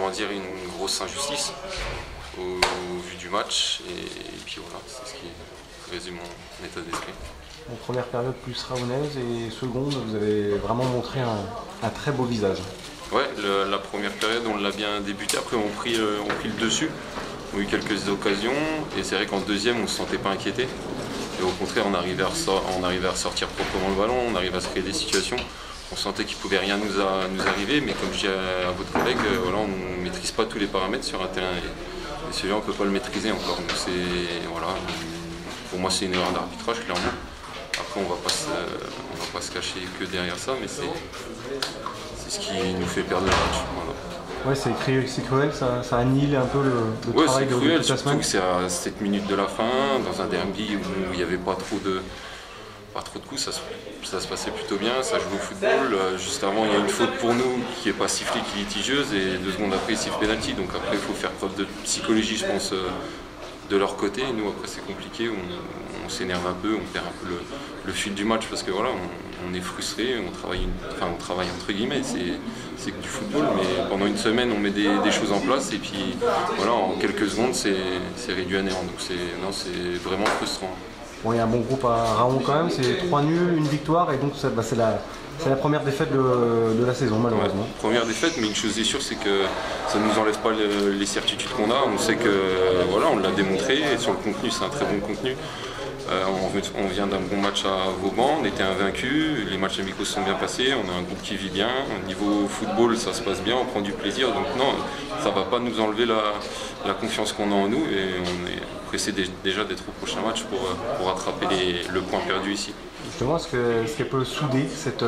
comment dire, une grosse injustice au vu du match. Et puis voilà, c'est ce qui résume mon état d'esprit. En première période plus raonaise et seconde, vous avez vraiment montré un très beau visage. Ouais, la première période, on l'a bien débuté. Après, on pris le dessus. On a eu quelques occasions. Et c'est vrai qu'en deuxième, on ne se sentait pas inquiété. Et au contraire, on arrivait à ressortir proprement le ballon. On arrivait à se créer des situations. On sentait qu'il ne pouvait rien nous arriver. Mais comme je dis à votre collègue, voilà, on ne maîtrise pas tous les paramètres sur un terrain. Et celui-là, on ne peut pas le maîtriser encore. Donc voilà, pour moi, c'est une erreur d'arbitrage, clairement. Après, on va pas se cacher que derrière ça, mais c'est ce qui nous fait perdre le match. Voilà. Ouais, c'est cruel, ça annihile un peu le travail de toute la surtout semaine. Que c'est à 7 minutes de la fin, dans un derby où il n'y avait pas trop de coups, ça se passait plutôt bien, ça joue au football. Juste avant, il y a une faute pour nous qui n'est pas sifflée, qui est litigieuse, et 2 secondes après, il siffle pénalty. Donc après, il faut faire preuve de psychologie, je pense, de leur côté. Et nous, après, c'est compliqué, on s'énerve un peu, on perd un peu le fil du match parce que voilà, on est frustré, on travaille entre guillemets, c'est que du football, mais pendant une semaine, on met des choses en place et puis voilà, en quelques secondes, c'est réduit à néant. Donc c'est vraiment frustrant. Bon, il y a un bon groupe à Raon quand même, c'est 3 nuls, une victoire, et donc c'est la première défaite de la saison malheureusement. Ouais, première défaite, mais une chose est sûre, c'est que ça ne nous enlève pas les certitudes qu'on a. On sait que voilà, on l'a démontré, et sur le contenu, c'est un très bon contenu. On vient d'un bon match à Vauban, on était invaincus, les matchs amicaux se sont bien passés, on a un groupe qui vit bien, au niveau football ça se passe bien, on prend du plaisir, donc non, ça ne va pas nous enlever la confiance qu'on a en nous et on est pressé déjà d'être au prochain match pour rattraper le point perdu ici. Justement, est-ce qu'elle peut souder cette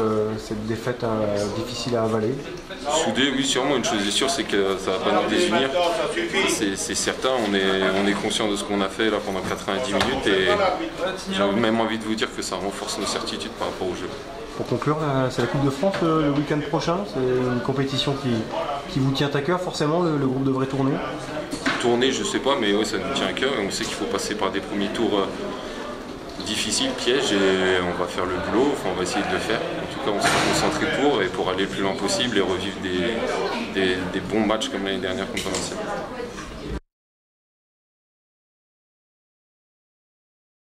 défaite difficile à avaler? Souder, oui, sûrement. Une chose est sûre, c'est que ça ne va pas nous désunir. C'est certain, on est conscient de ce qu'on a fait là pendant 90 minutes et j'ai même envie de vous dire que ça renforce nos certitudes par rapport au jeu. Pour conclure, c'est la Coupe de France le week-end prochain. C'est une compétition qui vous tient à cœur, forcément, le groupe devrait tourner. Tourner, je ne sais pas, mais ouais, ça nous tient à cœur et on sait qu'il faut passer par des premiers tours difficile, piège, et on va faire le boulot, on va essayer de le faire. En tout cas, on s'est concentré pour aller le plus loin possible et revivre des bons matchs comme l'année dernière contre Valenciennes.